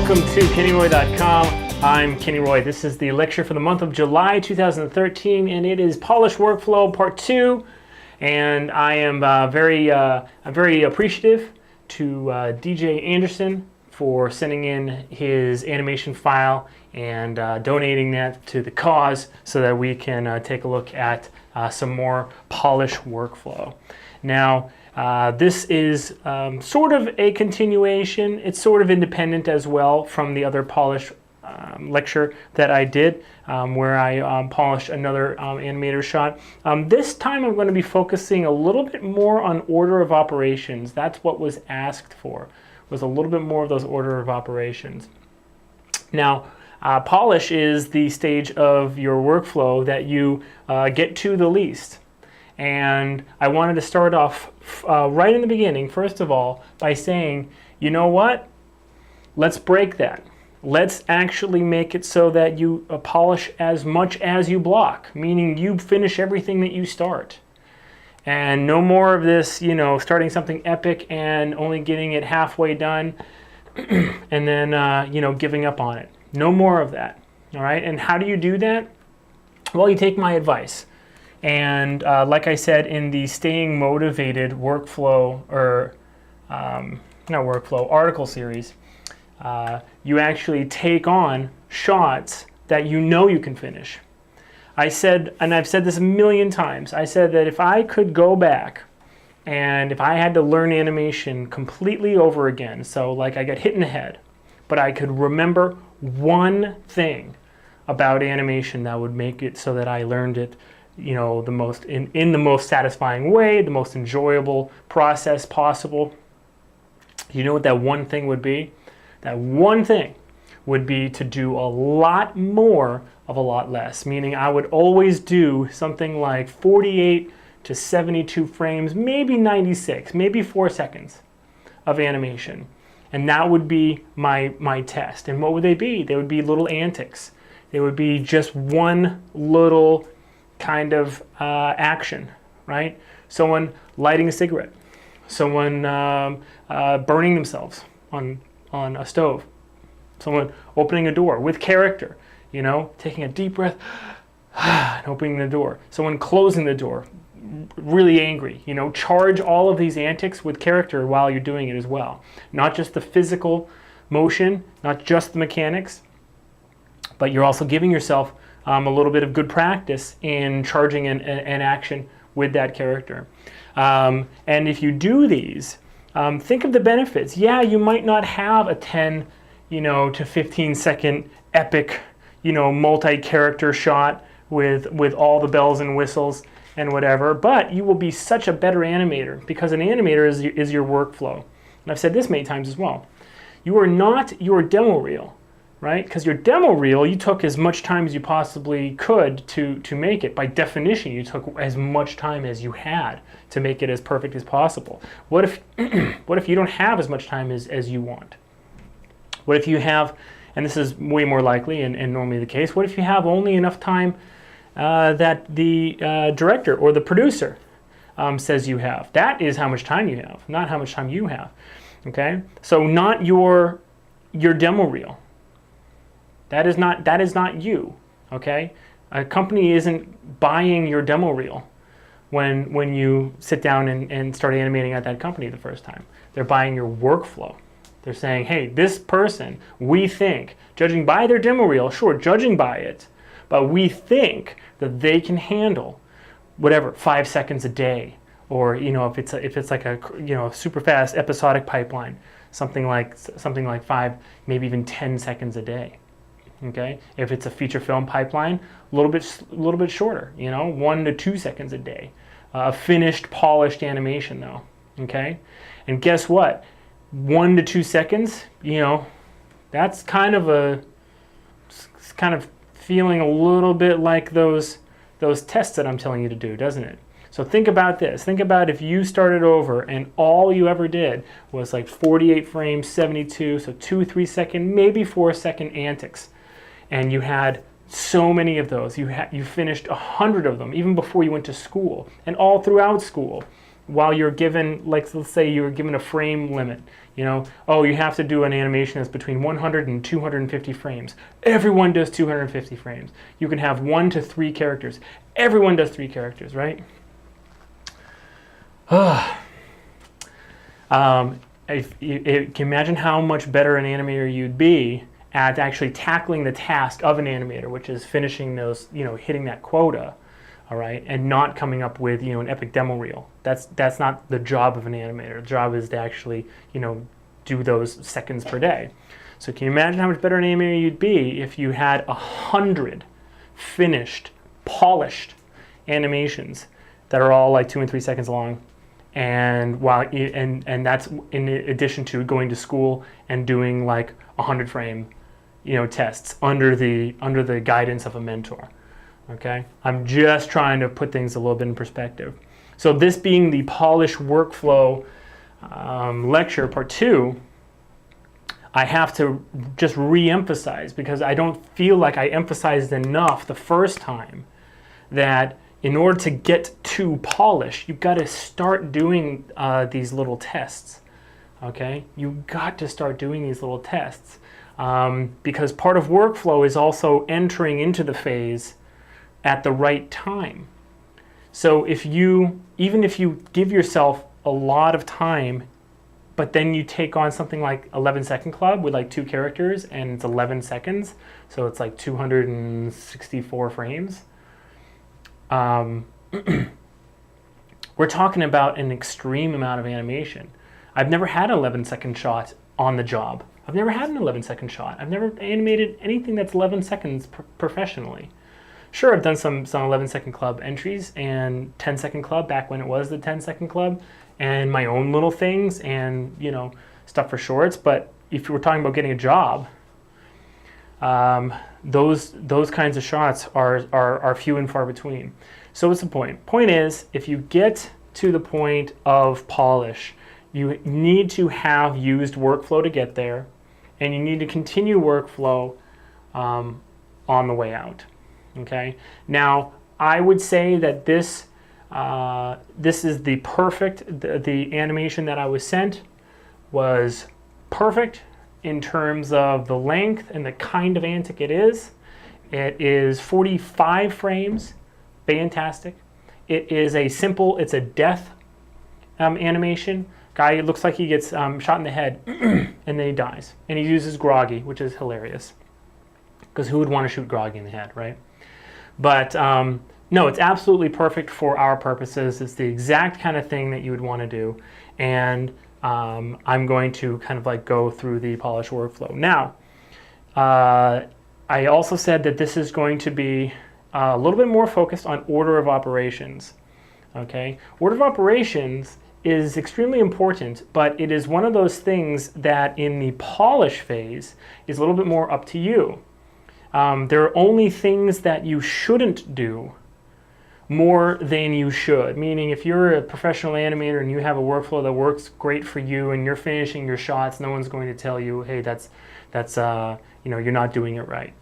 Welcome to KennyRoy.com. I'm Kenny Roy. This is the lecture for the month of July 2013, and it is Polish Workflow Part 2. And I am I'm very appreciative to DJ Anderson for sending in his animation file and donating that to the cause so that we can take a look at some more Polish workflow. Now, this is sort of a continuation. It's sort of independent as well from the other Polish lecture that I did, where I polished another animator shot. This time I'm going to be focusing a little bit more on order of operations. That's what was asked for, was a little bit more of those order of operations. Now, polish is the stage of your workflow that you get to the least. And I wanted to start off right in the beginning, first of all, by saying, you know what? Let's break that. Let's actually make it so that you polish as much as you block, meaning you finish everything that you start. And no more of this, you know, starting something epic and only getting it halfway done and then, you know, giving up on it. No more of that, all right? And how do you do that? Well, you take my advice. And like I said in the Staying Motivated workflow, or not workflow, article series, you actually take on shots that you know you can finish. I said, and I've said this a million times, I said that if I could go back and if I had to learn animation completely over again, so like I got hit in the head, but I could remember one thing about animation that would make it so that I learned it, you know, the most in the most satisfying way, the most enjoyable process possible. You know what that one thing would be? That one thing would be to do a lot more of a lot less, meaning I would always do something like 48 to 72 frames, maybe 96, maybe 4 seconds of animation. And that would be my test. And what would they be? They would be little antics. They would be just one little kind of action, right? Someone lighting a cigarette, someone burning themselves on a stove, someone opening a door with character, you know, taking a deep breath and opening the door, someone closing the door, really angry, you know, charge all of these antics with character while you're doing it as well. Not just the physical motion, not just the mechanics, but you're also giving yourself a little bit of good practice in charging an action with that character. And if you do these, think of the benefits. Yeah, you might not have a 10, you know, to 15 second epic, you know, multi-character shot with all the bells and whistles and whatever, but you will be such a better animator because an animator is your workflow. And I've said this many times as well. You are not your demo reel. Right? Because your demo reel, you took as much time as you possibly could to make it. By definition, you took as much time as you had to make it as perfect as possible. What if what if you don't have as much time as you want? What if you have, and this is way more likely and normally the case, what if you have only enough time that the director or the producer says you have? That is how much time you have, not how much time you have. Okay? So not your demo reel. That is not you, okay? A company isn't buying your demo reel when you sit down and start animating at that company the first time. They're buying your workflow. They're saying, hey, this person, we think, judging by their demo reel, sure, judging by it, but we think that they can handle whatever, 5 seconds a day, or you know, if it's like a, you know, super fast episodic pipeline, something like 5, maybe even 10 seconds a day. Okay, if it's a feature film pipeline, a little bit shorter, you know, 1 to 2 seconds a day. A finished, polished animation though, okay? And guess what? 1 to 2 seconds, you know, that's kind of feeling a little bit like those tests that I'm telling you to do, doesn't it? So think about this. Think about if you started over and all you ever did was like 48 frames, 72, so 2-3 second, maybe 4 second antics. And you had so many of those. You finished 100 of them even before you went to school and all throughout school. while you're given, like, let's say you're given a frame limit, you know, oh, you have to do an animation that's between 100 and 250 frames. Everyone does 250 frames. You can have 1 to 3 characters. Everyone does 3 characters, right? If you can imagine how much better an animator you'd be at actually tackling the task of an animator, which is finishing those, you know, hitting that quota. All right, and not coming up with, you know, an epic demo reel. That's not the job of an animator. The job is to actually, you know, do those seconds per day. So can you imagine how much better an animator you'd be if you had 100 finished, polished animations that are all like 2 and 3 seconds long, and and that's in addition to going to school and doing like 100 frame, you know, tests under the guidance of a mentor. Okay, I'm just trying to put things a little bit in perspective. So this being the Polish Workflow lecture, part 2, I have to just re-emphasize, because I don't feel like I emphasized enough the first time, that in order to get to polish, you've got to start doing these little tests. Okay, you've got to start doing these little tests, because part of workflow is also entering into the phase at the right time. So even if you give yourself a lot of time, but then you take on something like 11-second club with like 2 characters and it's 11 seconds, so it's like 264 frames. We're talking about an extreme amount of animation. I've never had an 11-second shot on the job. I've never had an 11-second shot. I've never animated anything that's 11 seconds professionally. Sure, I've done some 11-second club entries and 10-second club back when it was the 10-second club, and my own little things and, you know, stuff for shorts. But if you were talking about getting a job, those kinds of shots are few and far between. So what's the point? Point is, if you get to the point of polish, you need to have used workflow to get there, and you need to continue workflow on the way out. Okay. Now, I would say that this is the perfect. The animation that I was sent was perfect in terms of the length and the kind of antic it is. It is 45 frames, fantastic. It is it's a death animation. Guy, it looks like he gets shot in the head and then he dies. And he uses groggy, which is hilarious, because who would want to shoot groggy in the head, right? But no, it's absolutely perfect for our purposes. It's the exact kind of thing that you would want to do. And I'm going to kind of like go through the polish workflow. Now, I also said that this is going to be a little bit more focused on order of operations. Okay, order of operations is extremely important, but it is one of those things that in the polish phase is a little bit more up to you. There are only things that you shouldn't do more than you should. Meaning, if you're a professional animator and you have a workflow that works great for you and you're finishing your shots, no one's going to tell you, hey, that's you know, you're not doing it right,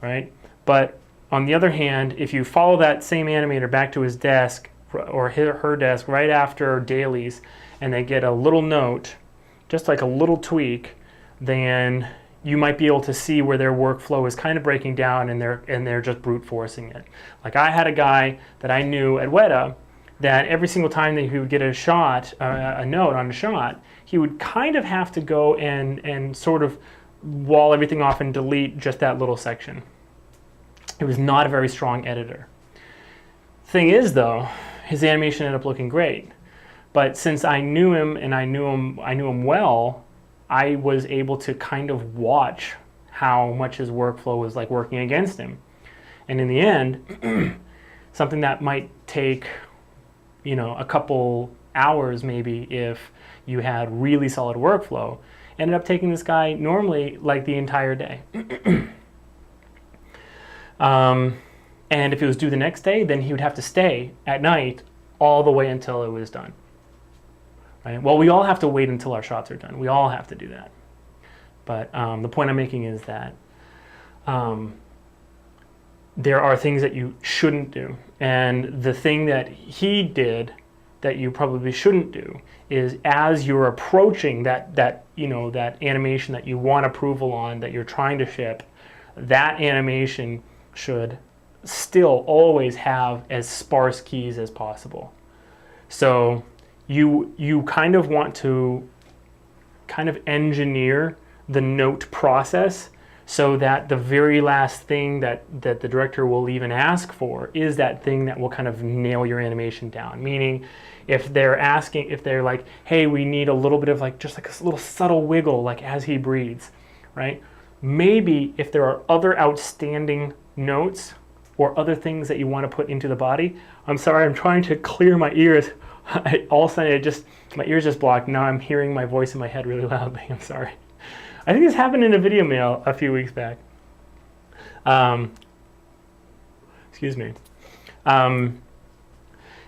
right? But on the other hand, if you follow that same animator back to his desk or her desk right after dailies, and they get a little note, just like a little tweak, then you might be able to see where their workflow is kind of breaking down and they're just brute forcing it. Like, I had a guy that I knew at Weta that every single time that he would get a shot, a note on a shot, he would kind of have to go and sort of wall everything off and delete just that little section. It was not a very strong editor. Thing is, though, his animation ended up looking great. But since I knew him and I knew him well, I was able to kind of watch how much his workflow was like working against him. And in the end, something that might take, you know, a couple hours maybe if you had really solid workflow, ended up taking this guy normally like the entire day. And if it was due the next day, then he would have to stay at night all the way until it was done. Right? Well, we all have to wait until our shots are done. We all have to do that. But the point I'm making is that there are things that you shouldn't do. And the thing that he did that you probably shouldn't do is, as you're approaching that animation that you want approval on, that you're trying to ship, that animation should still always have as sparse keys as possible. So you kind of want to kind of engineer the note process so that the very last thing that the director will even ask for is that thing that will kind of nail your animation down. Meaning, if they're like, hey, we need a little bit of like, just like a little subtle wiggle, like as he breathes, right? Maybe if there are other outstanding notes or other things that you want to put into the body. I'm sorry, I'm trying to clear my ears. All of a sudden, my ears just blocked. Now I'm hearing my voice in my head really loudly. I'm sorry. I think this happened in a video mail a few weeks back. Excuse me.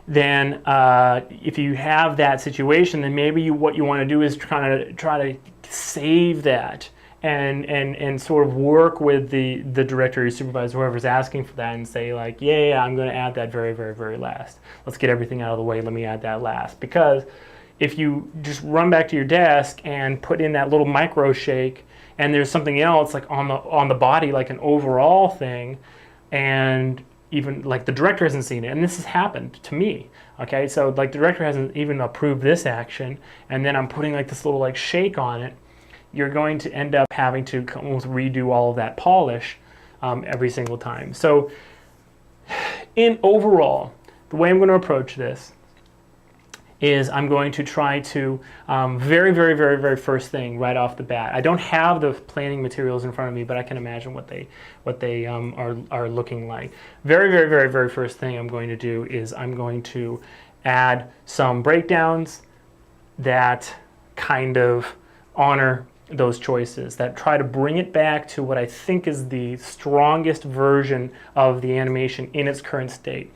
Then if you have that situation, then maybe what you want to do is try to save that and sort of work with the director, your supervisor, whoever's asking for that, and say like, yeah, I'm going to add that very, very, very last. Let's get everything out of the way. Let me add that last. Because if you just run back to your desk and put in that little micro shake, and there's something else like on the body, like an overall thing, and even like the director hasn't seen it, and this has happened to me. Okay, so like the director hasn't even approved this action, and then I'm putting like this little like shake on it. You're going to end up having to almost redo all of that polish every single time. So in overall, the way I'm going to approach this is I'm going to try to very, very, very, very first thing right off the bat. I don't have the planning materials in front of me, but I can imagine what they are looking like. Very, very, very, very first thing I'm going to do is I'm going to add some breakdowns that kind of honor those choices, that try to bring it back to what I think is the strongest version of the animation in its current state.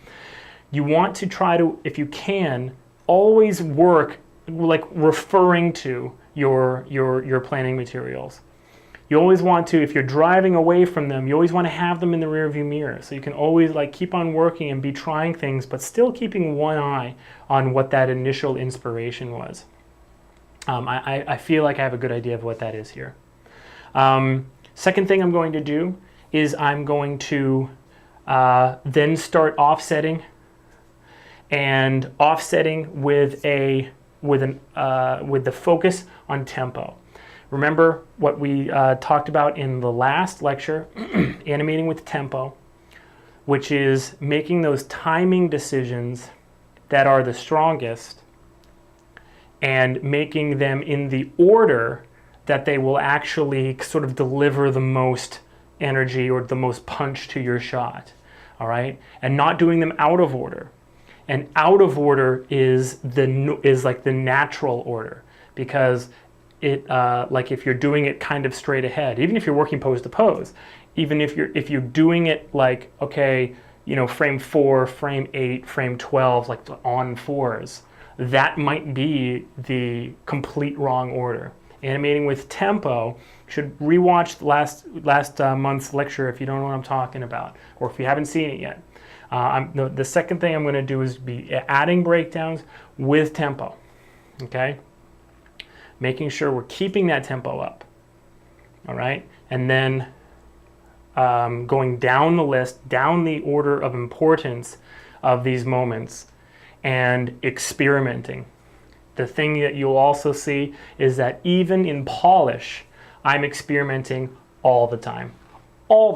You want to try to, if you can, always work like referring to your planning materials. You always want to, if you're driving away from them, you always want to have them in the rearview mirror, so you can always like keep on working and be trying things, but still keeping one eye on what that initial inspiration was. I feel like I have a good idea of what that is here. Second thing I'm going to do is I'm going to then start offsetting, and offsetting with the focus on tempo. Remember what we talked about in the last lecture, animating with tempo, which is making those timing decisions that are the strongest and making them in the order that they will actually sort of deliver the most energy or the most punch to your shot, all right? And not doing them out of order. And out of order is like the natural order, because it like if you're doing it kind of straight ahead, even if you're working pose to pose, even if you're doing it like, okay, you know, frame 4, frame 8, frame 12, like on 4s, that might be the complete wrong order. Animating with tempo, should rewatch last month's lecture if you don't know what I'm talking about, or if you haven't seen it yet. The second thing I'm going to do is be adding breakdowns with tempo, okay? Making sure we're keeping that tempo up, all right? And then going down the list, down the order of importance of these moments, and experimenting. The thing that you'll also see is that even in polish, I'm experimenting all the time, all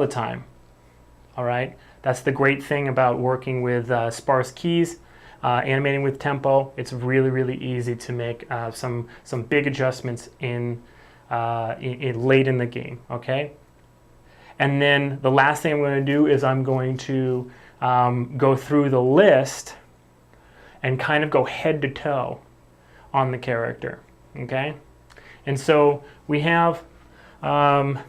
right? That's the great thing about working with sparse keys, animating with tempo. It's really, really easy to make some big adjustments in late in the game, okay? And then the last thing I'm going to do is I'm going to go through the list and kind of go head to toe on the character, okay? And so we have, I'm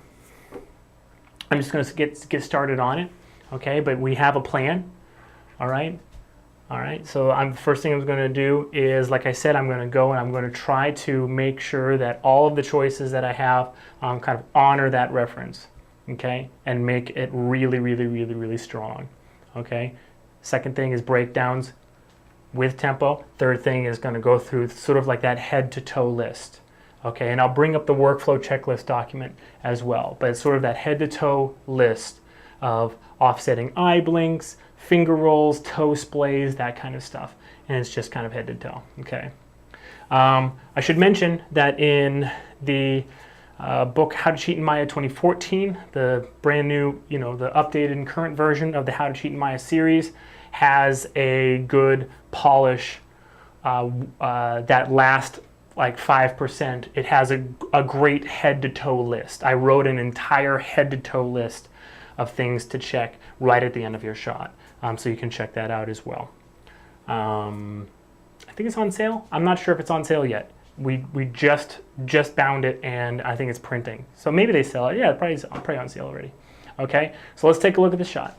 just going to get started on it, okay? But we have a plan, all right? All right, so first thing I'm going to do is, like I said, I'm going to go and I'm going to try to make sure that all of the choices that I have kind of honor that reference, okay? And make it really, really, really, really strong, okay? Second thing is breakdowns. with tempo. Third thing is going to go through sort of like that head to toe list. Okay, and I'll bring up the workflow checklist document as well, but it's sort of that head to toe list of offsetting eye blinks, finger rolls, toe splays, that kind of stuff. And it's just kind of head to toe, okay? I should mention that in the book How to Cheat in Maya 2014, the brand new, the updated and current version of the How to Cheat in Maya series has a good polish, that last like 5%. It has a great head to toe list. I wrote an entire head to toe list of things to check right at the end of your shot. So you can check that out as well. I think it's on sale. I'm not sure if it's on sale yet. We just bound it, and I think it's printing. So maybe they sell it. Yeah, probably on sale already. Okay, so let's take a look at the shot.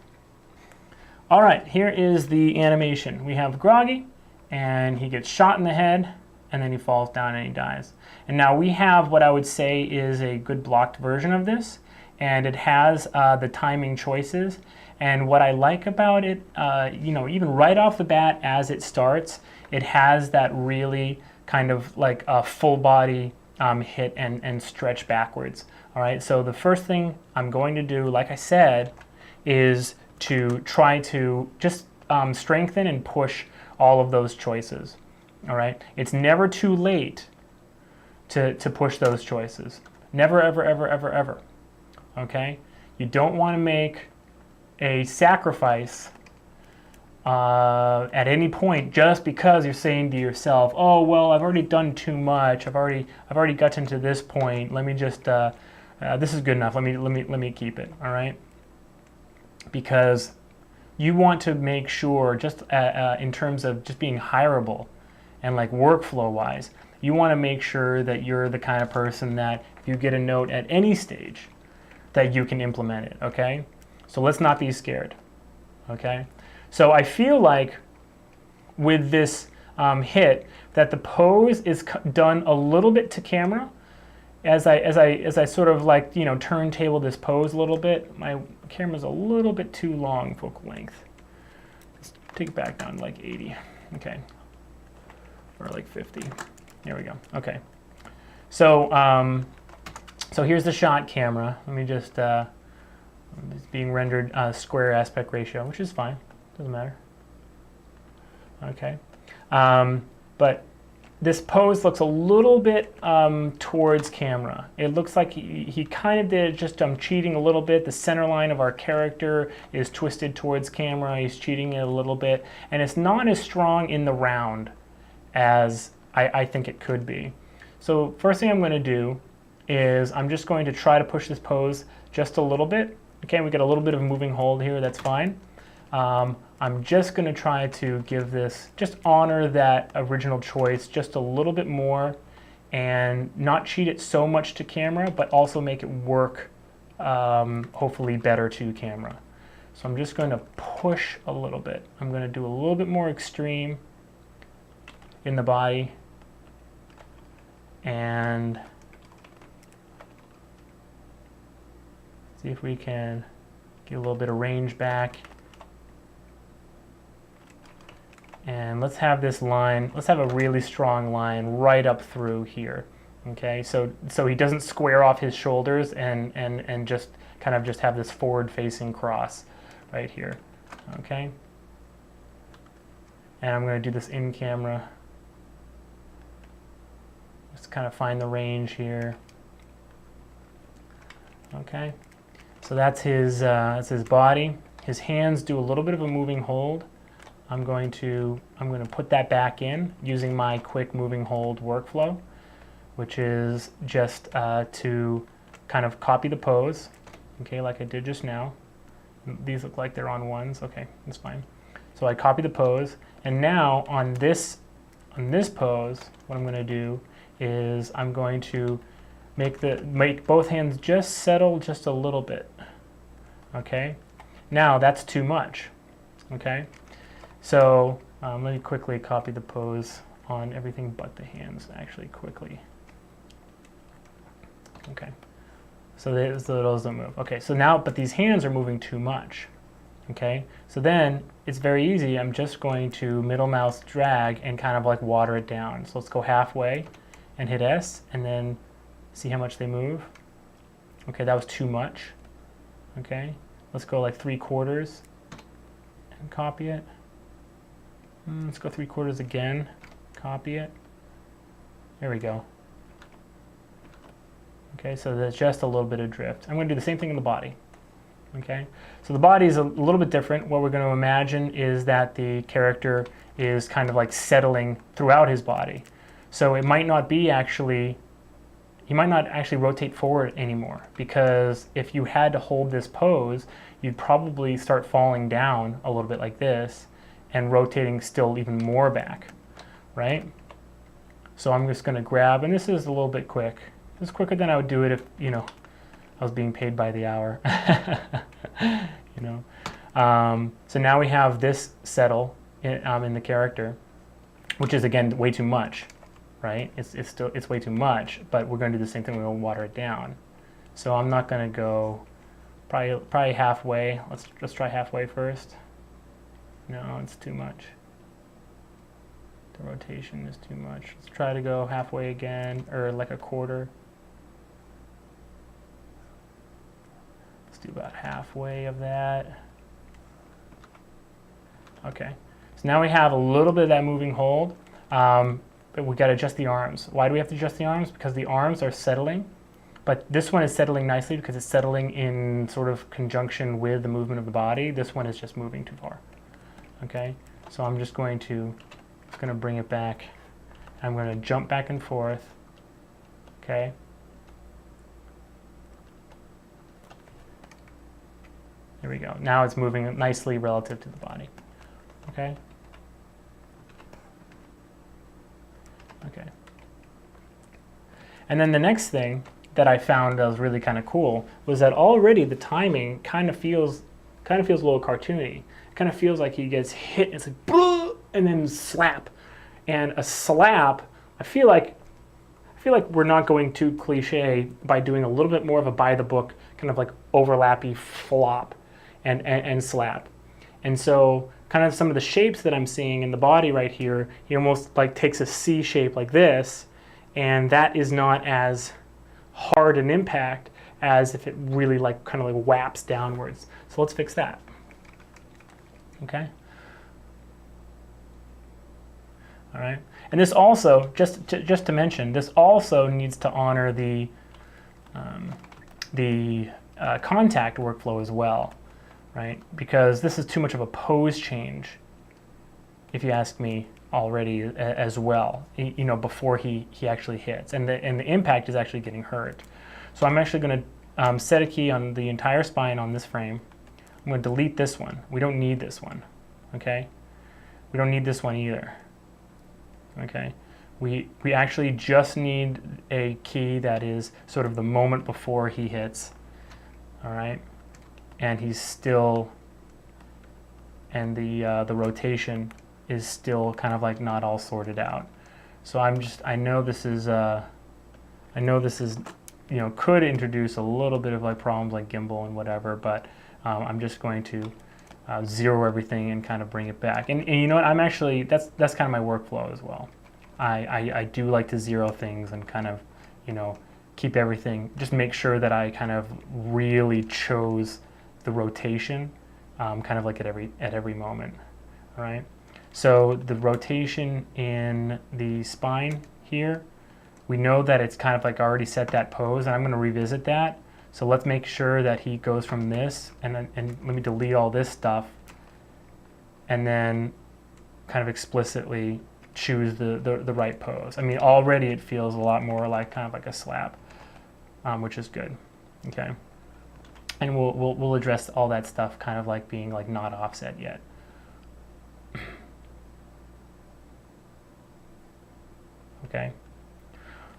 All right, here is the animation. We have Groggy, and he gets shot in the head, and then he falls down and he dies. And now we have what I would say is a good blocked version of this, and it has the timing choices. And what I like about it, even right off the bat as it starts, it has that really kind of like a full body hit and stretch backwards. All right, so the first thing I'm going to do, like I said, is to try to just strengthen and push all of those choices. All right, it's never too late to push those choices. Never, ever, ever, ever, ever. Okay, you don't want to make a sacrifice at any point just because you're saying to yourself, oh well, I've already done too much, I've already gotten to this point, let me just this is good enough, let me keep it. All right, because you want to make sure, just in terms of just being hireable and like workflow wise, you want to make sure that you're the kind of person that if you get a note at any stage that you can implement it. Okay, so let's not be scared. Okay, so I feel like with this hit that the pose is done a little bit to camera. As I sort of like turntable this pose a little bit, my camera's a little bit too long focal length. Let's take it back down to like 80. Okay, or like 50. There we go. Okay, so so here's the shot camera. Let me just it's being rendered square aspect ratio, which is fine. Doesn't matter. Okay, but this pose looks a little bit towards camera. It looks like he kind of did just cheating a little bit. The center line of our character is twisted towards camera. He's cheating it a little bit, and it's not as strong in the round as I think it could be. So first thing I'm going to do is I'm just going to try to push this pose just a little bit. Okay, we get a little bit of moving hold here, that's fine. I'm just going to try to give this, just honor that original choice just a little bit more and not cheat it so much to camera, but also make it work hopefully better to camera. So I'm just going to push a little bit. I'm going to do a little bit more extreme in the body and see if we can get a little bit of range back. And let's have this line, let's have a really strong line right up through here. Okay, so he doesn't square off his shoulders and just kind of just have this forward facing cross right here. Okay, and I'm going to do this in camera. Just kind of find the range here. Okay, so that's his body. His hands do a little bit of a moving hold. I'm going to put that back in using my quick moving hold workflow, which is just to kind of copy the pose, okay, like I did just now. These look like they're on ones. Okay, that's fine. So I copy the pose, and now on this pose, what I'm going to do is I'm going to make both hands just settle just a little bit. Okay, now that's too much. Okay. So let me quickly copy the pose on everything but the hands, actually, quickly. Okay, so those don't move. Okay, so now, but these hands are moving too much. Okay, so then it's very easy. I'm just going to middle mouse drag and kind of like water it down. So let's go halfway and hit S and then see how much they move. Okay, that was too much. Okay, let's go like 3/4 and copy it. Let's go 3/4 again, copy it. There we go. Okay, so there's just a little bit of drift. I'm going to do the same thing in the body. Okay, so the body is a little bit different. What we're going to imagine is that the character is kind of like settling throughout his body. So it might not be actually, he might not actually rotate forward anymore, because if you had to hold this pose, you'd probably start falling down a little bit like this and rotating still even more back, right? So I'm just going to grab, and this is a little bit quick. This is quicker than I would do it if, you know, I was being paid by the hour. You know. So now we have this settle in the character, which is again way too much, right? It's way too much, but we're going to do the same thing. We're going to water it down. So I'm not going to go probably halfway. Let's try halfway first. No, it's too much. The rotation is too much. Let's try to go halfway again, or like 1/4. Let's do about halfway of that. Okay, so now we have a little bit of that moving hold, but we got to adjust the arms. Why do we have to adjust the arms? Because the arms are settling, but this one is settling nicely because it's settling in sort of conjunction with the movement of the body. This one is just moving too far. Okay, so I'm just going to bring it back. I'm going to jump back and forth. Okay. There we go. Now it's moving nicely relative to the body. Okay. Okay. And then the next thing that I found that was really kind of cool was that already the timing kind of feels a little cartoony. It kind of feels like he gets hit. It's like and then slap, and a slap. I feel like we're not going too cliche by doing a little bit more of a by the book kind of like overlappy flop and slap. And so kind of some of the shapes that I'm seeing in the body right here, he almost like takes a C shape like this, and that is not as hard an impact as if it really like kind of like whaps downwards. So let's fix that. Okay. All right, and this also, just to mention, this also needs to honor the contact workflow as well, right? Because this is too much of a pose change, if you ask me, already as well. You know, before he actually hits, and the impact is actually getting hurt. So I'm actually going to set a key on the entire spine on this frame. I'm going to delete this one. We don't need this one. Okay, we don't need this one either. Okay, we actually just need a key that is sort of the moment before he hits. All right, and he's still, and the rotation is still kind of like not all sorted out. So I know this is you know, could introduce a little bit of like problems like gimbal and whatever, but I'm just going to zero everything and kind of bring it back. And you know what, I'm actually, that's kind of my workflow as well. I do like to zero things and kind of, you know, keep everything, just make sure that I kind of really chose the rotation kind of like at every moment. All right, so the rotation in the spine here, we know that it's kind of like already set that pose, and I'm going to revisit that. So let's make sure that he goes from this, and let me delete all this stuff, and then kind of explicitly choose the right pose. I mean, already it feels a lot more like kind of like a slap, which is good. Okay, and we'll address all that stuff kind of like being like not offset yet. Okay,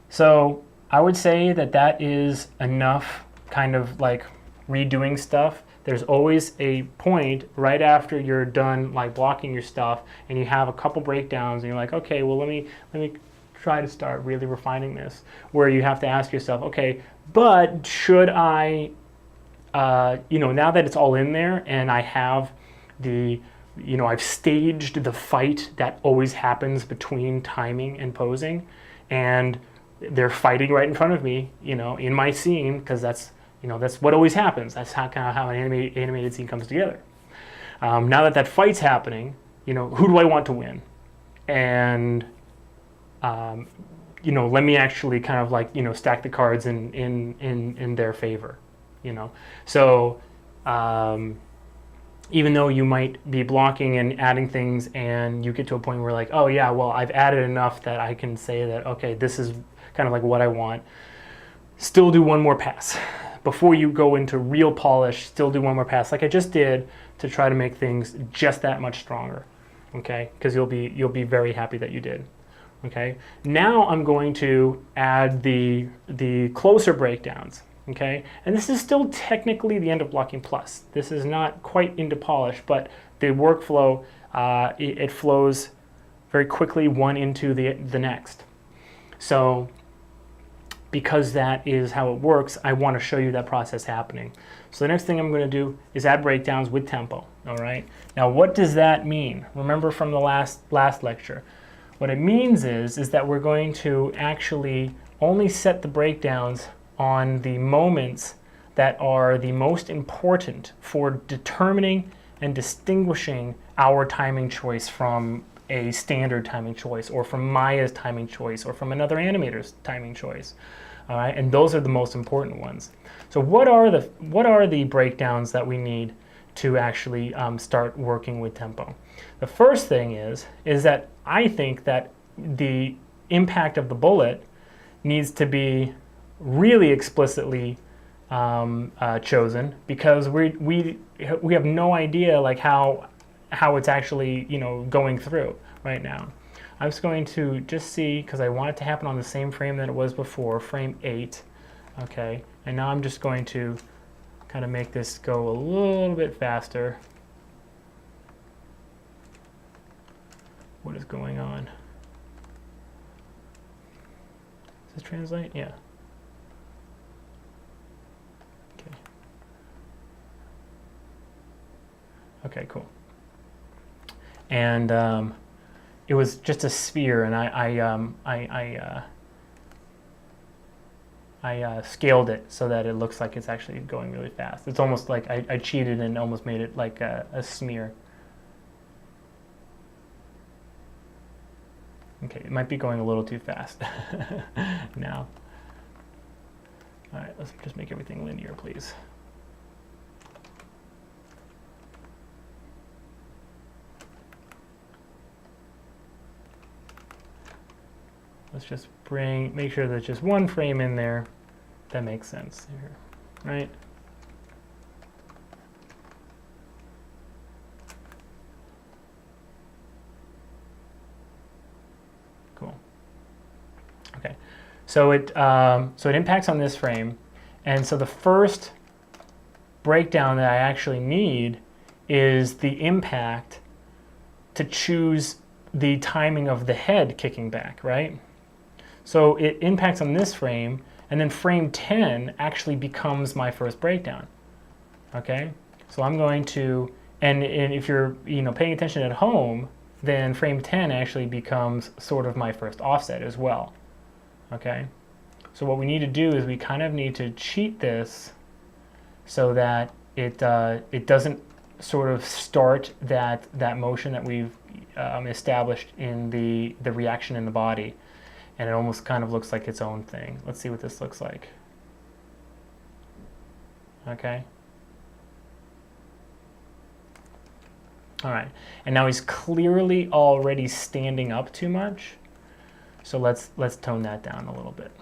so I would say that is enough kind of like redoing stuff. There's always a point right after you're done like blocking your stuff and you have a couple breakdowns and you're like, okay, well let me try to start really refining this, where you have to ask yourself, okay, but should I you know, now that it's all in there and I have I've staged the fight that always happens between timing and posing, and they're fighting right in front of me, in my scene, because that's what always happens. That's kind of how an animated scene comes together. Now that fight's happening, who do I want to win? And let me actually kind of like stack the cards in their favor. So even though you might be blocking and adding things, and you get to a point where like, oh yeah, well, I've added enough that I can say that, okay, this is kind of like what I want. Still do one more pass before you go into real polish. Still do one more pass, like I just did, to try to make things just that much stronger. Okay, because you'll be very happy that you did. Okay, now I'm going to add the closer breakdowns. Okay, and this is still technically the end of blocking plus. This is not quite into polish, but the workflow, it flows very quickly one into the next. So because that is how it works, I want to show you that process happening. So the next thing I'm going to do is add breakdowns with tempo. All right. Now, what does that mean? Remember from the last lecture, what it means is that we're going to actually only set the breakdowns on the moments that are the most important for determining and distinguishing our timing choice from a standard timing choice, or from Maya's timing choice, or from another animator's timing choice. All right, and those are the most important ones. So what are the breakdowns that we need to actually start working with tempo? The first thing is that I think that the impact of the bullet needs to be really explicitly chosen, because we have no idea like how it's actually going through right now. I'm just going to just see, because I want it to happen on the same frame that it was before, frame 8. Okay, and now I'm just going to kind of make this go a little bit faster. What is going on? Does this translate? Yeah. Okay. Okay, cool. And it was just a sphere, and I scaled it so that it looks like it's actually going really fast. It's almost like I cheated and almost made it like a smear. Okay, it might be going a little too fast now. All right, let's just make everything linear, please. Let's just make sure there's just one frame in there. That makes sense here, right? Cool. Okay, so it impacts on this frame, and so the first breakdown that I actually need is the impact to choose the timing of the head kicking back, right? So it impacts on this frame, and then frame 10 actually becomes my first breakdown. Okay, so I'm going to, and if you're paying attention at home, then frame 10 actually becomes sort of my first offset as well. Okay, so what we need to do is we kind of need to cheat this so that it doesn't sort of start that motion that we've established in the reaction in the body, and it almost kind of looks like its own thing. Let's see what this looks like. Okay. All right, and now he's clearly already standing up too much, so let's tone that down a little bit.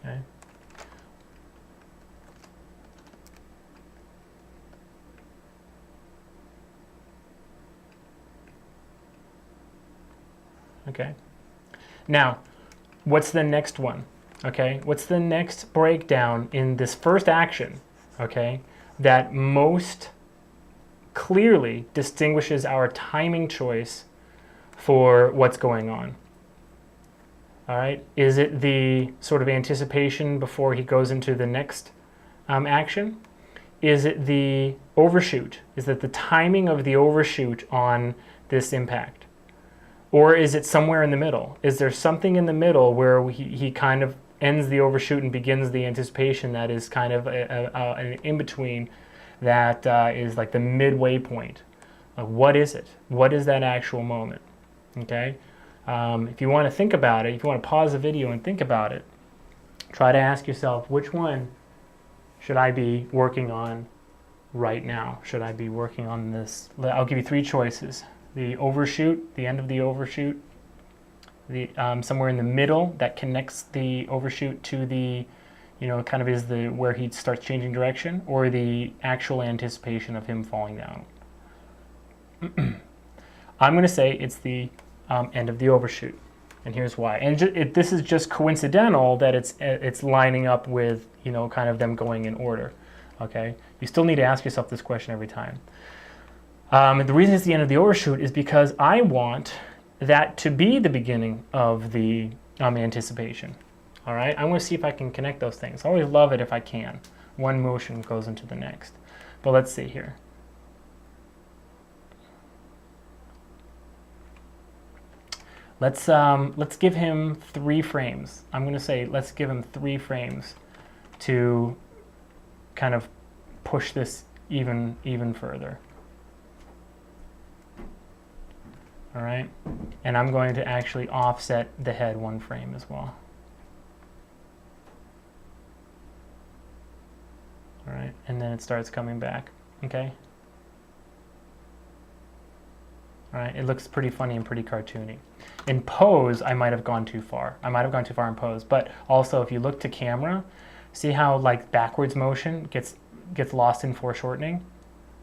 Okay. Okay. Now, what's the next one? Okay, what's the next breakdown in this first action? Okay, that most clearly distinguishes our timing choice for what's going on. All right, is it the sort of anticipation before he goes into the next action? Is it the overshoot? Is it the timing of the overshoot on this impact? Or is it somewhere in the middle? Is there something in the middle where he kind of ends the overshoot and begins the anticipation that is kind of an in-between that is like the midway point? What is it? What is that actual moment? Okay? If you want to think about it, if you want to pause the video and think about it, try to ask yourself, which one should I be working on right now? Should I be working on this? I'll give you three choices. The overshoot, the end of the overshoot, the somewhere in the middle that connects the overshoot to the, kind of is the where he starts changing direction, or the actual anticipation of him falling down. I'm going to say it's the end of the overshoot, and here's why. And this is just coincidental that it's lining up with kind of them going in order. Okay, you still need to ask yourself this question every time. And the reason it's the end of the overshoot is because I want that to be the beginning of the anticipation. All right, I'm going to see if I can connect those things. I always love it if I can. One motion goes into the next. But let's see here. Let's give him 3 frames. I'm going to say let's give him 3 frames to kind of push this even further. All right, and I'm going to actually offset the head 1 frame as well. All right, and then it starts coming back. Okay. All right, it looks pretty funny and pretty cartoony. In pose, I might have gone too far. I might have gone too far in pose, but also if you look to camera, see how like backwards motion gets lost in foreshortening,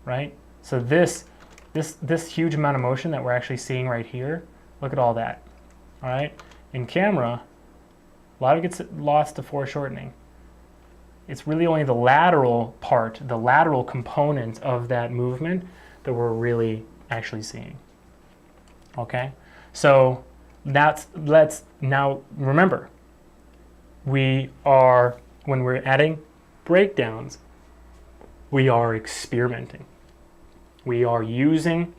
right? So this huge amount of motion that we're actually seeing right here, look at all that. All right, in camera, a lot of it gets lost to foreshortening. It's really only the lateral part, the lateral component of that movement that we're really actually seeing. Okay, so let's now remember, when we're adding breakdowns, we are experimenting. We are using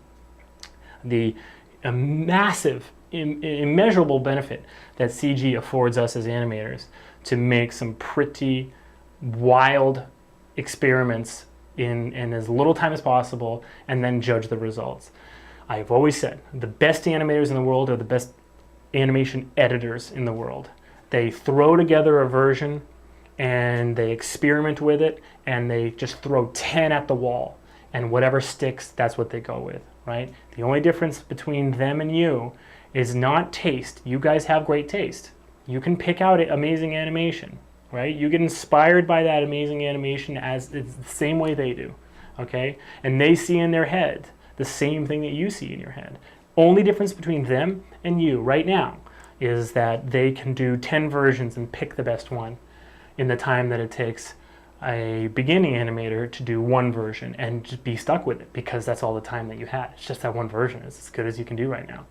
the massive, immeasurable benefit that CG affords us as animators to make some pretty wild experiments in as little time as possible and then judge the results. I've always said the best animators in the world are the best animation editors in the world. They throw together a version and they experiment with it and they just throw 10 at the wall, and whatever sticks, that's what they go with, right? The only difference between them and you is not taste. You guys have great taste. You can pick out amazing animation, right? You get inspired by that amazing animation as it's the same way they do, okay? And they see in their head the same thing that you see in your head. Only difference between them and you right now is that they can do 10 versions and pick the best one in the time that it takes a beginning animator to do 1 version and just be stuck with it because that's all the time that you had. It's just that 1 version. It's as good as you can do right now,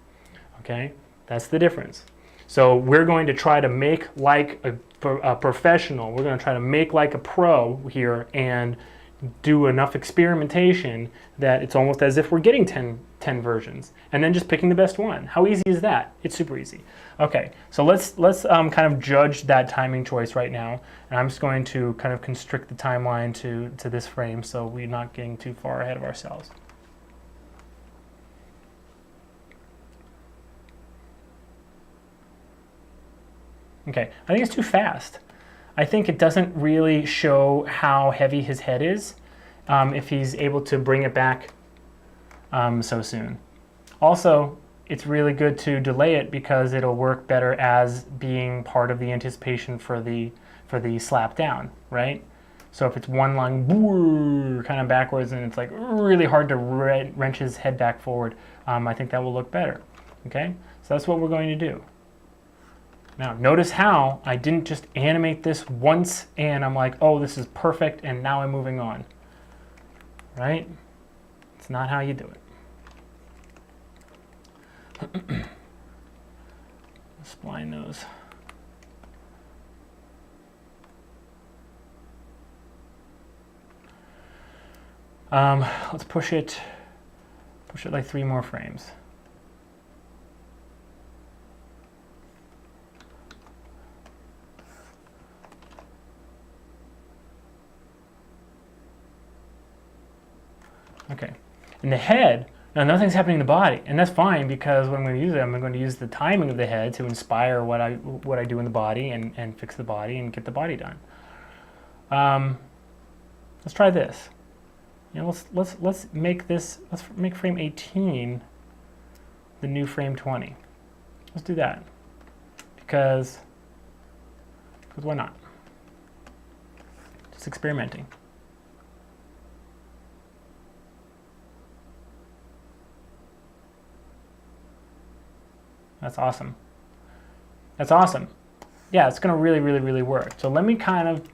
okay? That's the difference. So we're going to try to make like a professional. We're going to try to make like a pro here and do enough experimentation that it's almost as if we're getting 10 versions and then just picking the best one. How easy is that? It's super easy. Okay, so let's kind of judge that timing choice right now, and I'm just going to kind of constrict the timeline to this frame so we're not getting too far ahead of ourselves. Okay, I think it's too fast. I think it doesn't really show how heavy his head is if he's able to bring it back so soon. Also, it's really good to delay it because it'll work better as being part of the anticipation for the slap down, right? So if it's one line kind of backwards and it's like really hard to wrench his head back forward, I think that will look better. Okay, so that's what we're going to do. Now, notice how I didn't just animate this once and I'm like, oh, this is perfect, and now I'm moving on. Right? It's not how you do it. Spline those. Let's push it like 3 more frames. Okay, and the head, now nothing's happening in the body, and that's fine because when I'm going to use it, I'm going to use the timing of the head to inspire what I do in the body and fix the body and get the body done. Let's try this. You know, let's make frame 18 the new frame 20. Let's do that because why not? Just experimenting. That's awesome. That's awesome. Yeah, it's going to really work. So let me kind of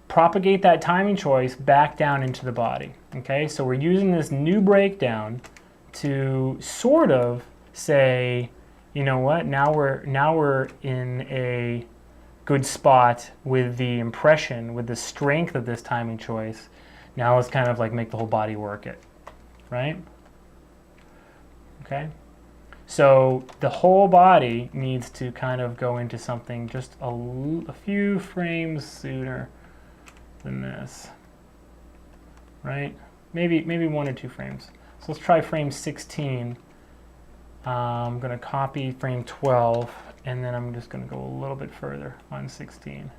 propagate that timing choice back down into the body. Okay, so we're using this new breakdown to sort of say, you know what, now we're in a good spot with the impression, with the strength of this timing choice. Now let's kind of like make the whole body work it, right? Okay. So the whole body needs to kind of go into something just a few frames sooner than this, right? Maybe 1 or 2 frames. So let's try frame 16. I'm going to copy frame 12, and then I'm just going to go a little bit further on 16.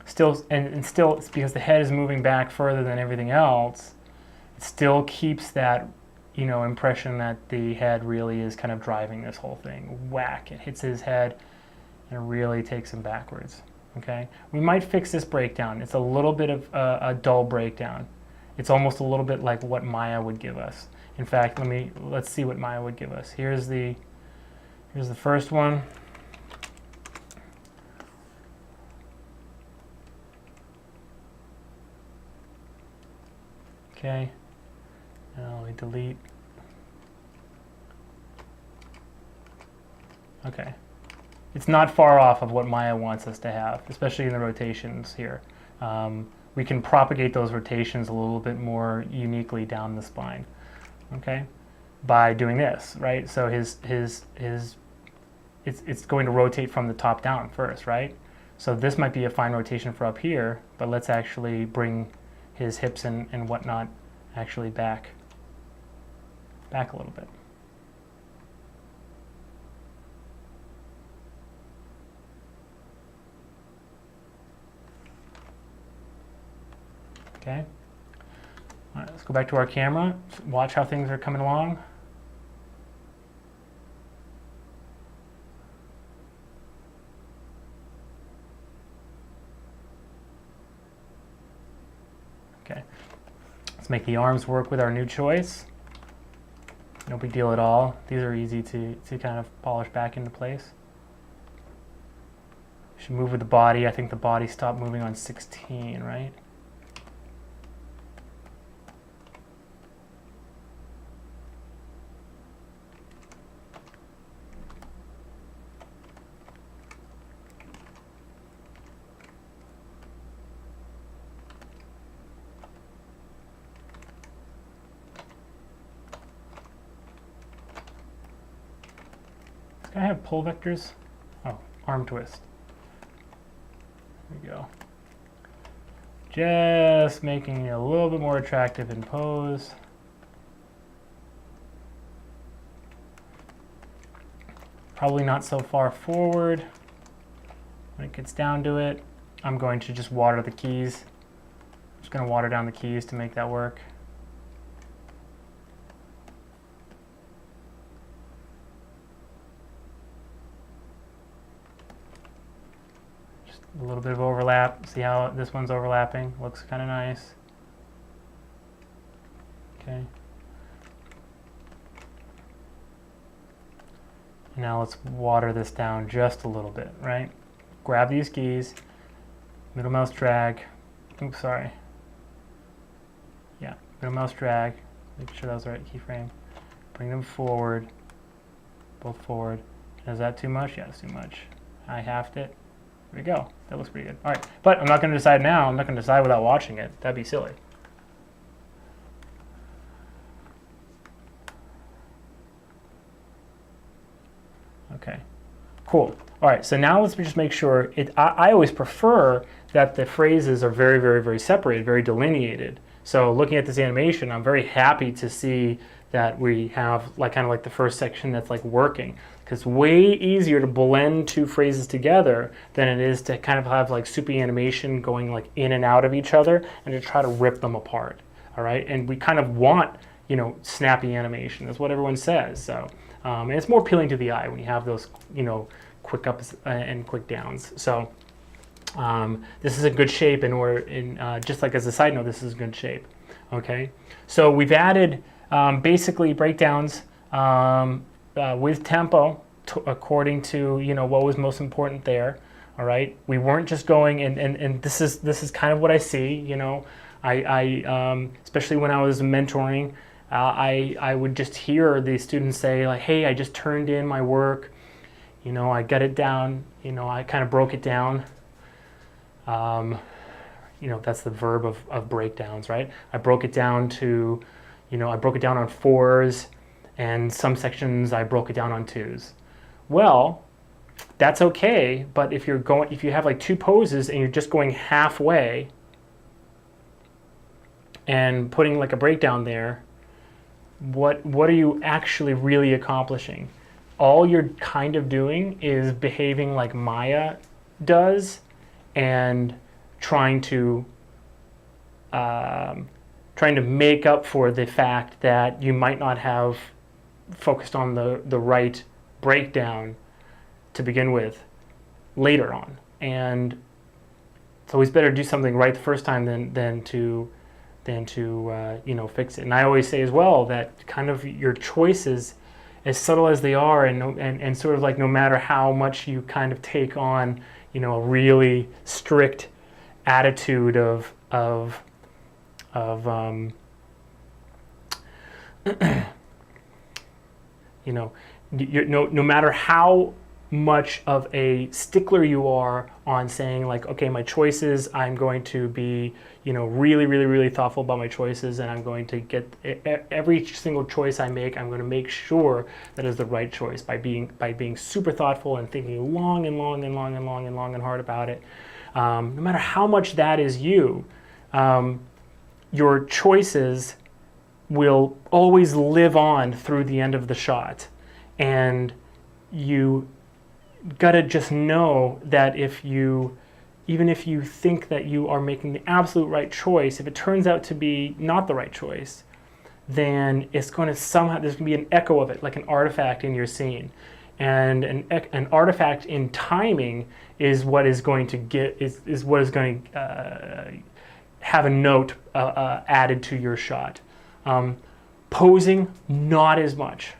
Still, and still, it's because the head is moving back further than everything else, it still keeps that, you know, impression that the head really is kind of driving this whole thing. Whack, it hits his head and it really takes him backwards. Okay, we might fix this breakdown. It's a little bit of a dull breakdown. It's almost a little bit like what Maya would give us. In fact, let's see what Maya would give us. Here's the first one. Okay, now we delete. Okay, it's not far off of what Maya wants us to have, especially in the rotations here. We can propagate those rotations a little bit more uniquely down the spine, okay, by doing this, right? So it's going to rotate from the top down first, right? So this might be a fine rotation for up here, but let's actually bring his hips and whatnot actually back a little bit. Okay. All right, let's go back to our camera. Watch how things are coming along. Okay. Let's make the arms work with our new choice. No big deal at all. These are easy to kind of polish back into place. Should move with the body. I think the body stopped moving on 16, right? Can I have pull vectors? Oh, arm twist. There we go. Just making it a little bit more attractive in pose. Probably not so far forward. When it gets down to it, I'm going to just water the keys. I'm just going to water down the keys to make that work. A little bit of overlap. See how this one's overlapping? Looks kind of nice. Okay. Now let's water this down just a little bit, right? Grab these keys, middle mouse drag. Oops, sorry. Yeah, middle mouse drag. Make sure that was the right keyframe. Bring them forward, both forward. Is that too much? Yeah, it's too much. I halved it. There we go. That looks pretty good. All right, but I'm not going to decide now. I'm not going to decide without watching it. That'd be silly. Okay, cool. All right, so now let's just make sure, I always prefer that the phrases are very, very, very separated, very delineated. So looking at this animation, I'm very happy to see that we have like kind of like the first section that's like working. Because it's way easier to blend two phrases together than it is to kind of have like soupy animation going like in and out of each other and to try to rip them apart. All right, and we kind of want, you know, snappy animation. That's what everyone says. So. And it's more appealing to the eye when you have those, you know, quick ups and quick downs. So this is a good shape, and just like as a side note, this is good shape. Okay, so we've added basically breakdowns with tempo according to, you know, what was most important there. All right, we weren't just going and this is kind of what I see. You know, I especially when I was mentoring. I would just hear the students say like, hey, I just turned in my work, you know, I got it down, you know, I kind of broke it down. You know, that's the verb of breakdowns, right? I broke it down to, you know, I broke it down on 4s, and some sections I broke it down on 2s. Well, that's okay, but if you have like 2 poses and you're just going halfway and putting like a breakdown there, what are you actually really accomplishing? All you're kind of doing is behaving like Maya does and trying to make up for the fact that you might not have focused on the right breakdown to begin with later on. And it's always better to do something right the first time than to you know, fix it. And I always say as well that kind of your choices, as subtle as they are, and sort of like no matter how much you kind of take on, you know, a really strict attitude of you know, no matter how much of a stickler you are on saying like, okay, my choices, I'm going to be, you know, really, really, really thoughtful about my choices, and I'm going to get every single choice I make, I'm going to make sure that is the right choice by being super thoughtful and thinking long and long and long and long and long and hard about it. No matter how much that is you, your choices will always live on through the end of the shot, and you gotta just know that even if you think that you are making the absolute right choice, if it turns out to be not the right choice, then it's going to somehow, there's going to be an echo of it, like an artifact in your scene. And an artifact in timing is what is going to have a note added to your shot. Posing, not as much.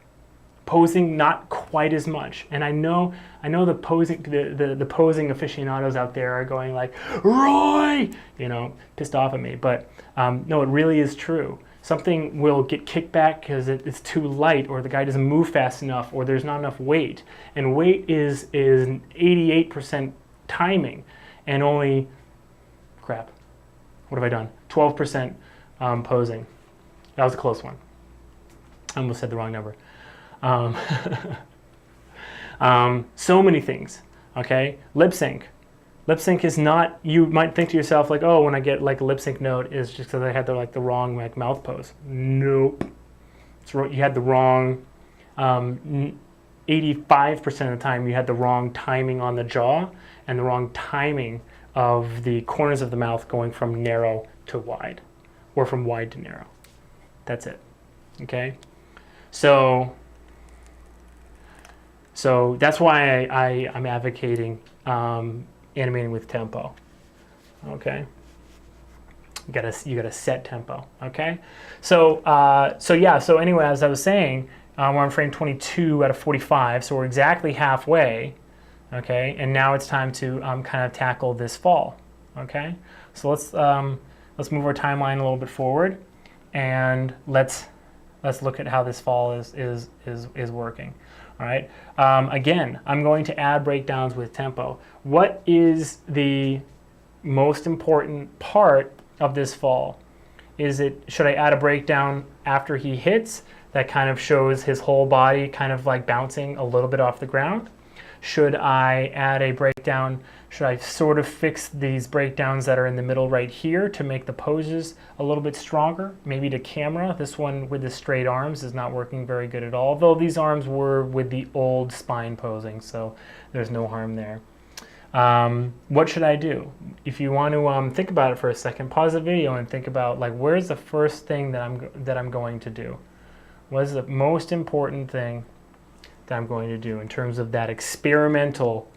Posing, not quite as much. And I know the posing aficionados out there are going like, Roy, you know, pissed off at me. But no, it really is true. Something will get kicked back because it's too light, or the guy doesn't move fast enough, or there's not enough weight. And weight is 88% timing, and only, crap, what have I done? 12% posing. That was a close one. I almost said the wrong number. So many things, okay? Lip sync. Lip sync is not, you might think to yourself like, oh, when I get like a lip sync note, is just because I had the wrong like mouth pose. Nope. You had the wrong, 85% of the time you had the wrong timing on the jaw and the wrong timing of the corners of the mouth going from narrow to wide, or from wide to narrow. That's it, okay? So that's why I'm advocating animating with tempo. Okay, you gotta set tempo. Okay, so anyway, as I was saying, We're on frame 22 out of 45, so we're exactly halfway. Okay, and now it's time to kind of tackle this fall. Okay, so let's move our timeline a little bit forward, and let's look at how this fall is working. All right. Again, I'm going to add breakdowns with tempo. What is the most important part of this fall? Should I add a breakdown after he hits that kind of shows his whole body kind of like bouncing a little bit off the ground? Should I add a breakdown? Should I sort of fix these breakdowns that are in the middle right here to make the poses a little bit stronger? Maybe to camera. This one with the straight arms is not working very good at all, though these arms were with the old spine posing, so there's no harm there. What should I do? If you want to think about it for a second, pause the video and think about, like, where's the first thing that I'm going to do? What is the most important thing that I'm going to do in terms of that experimental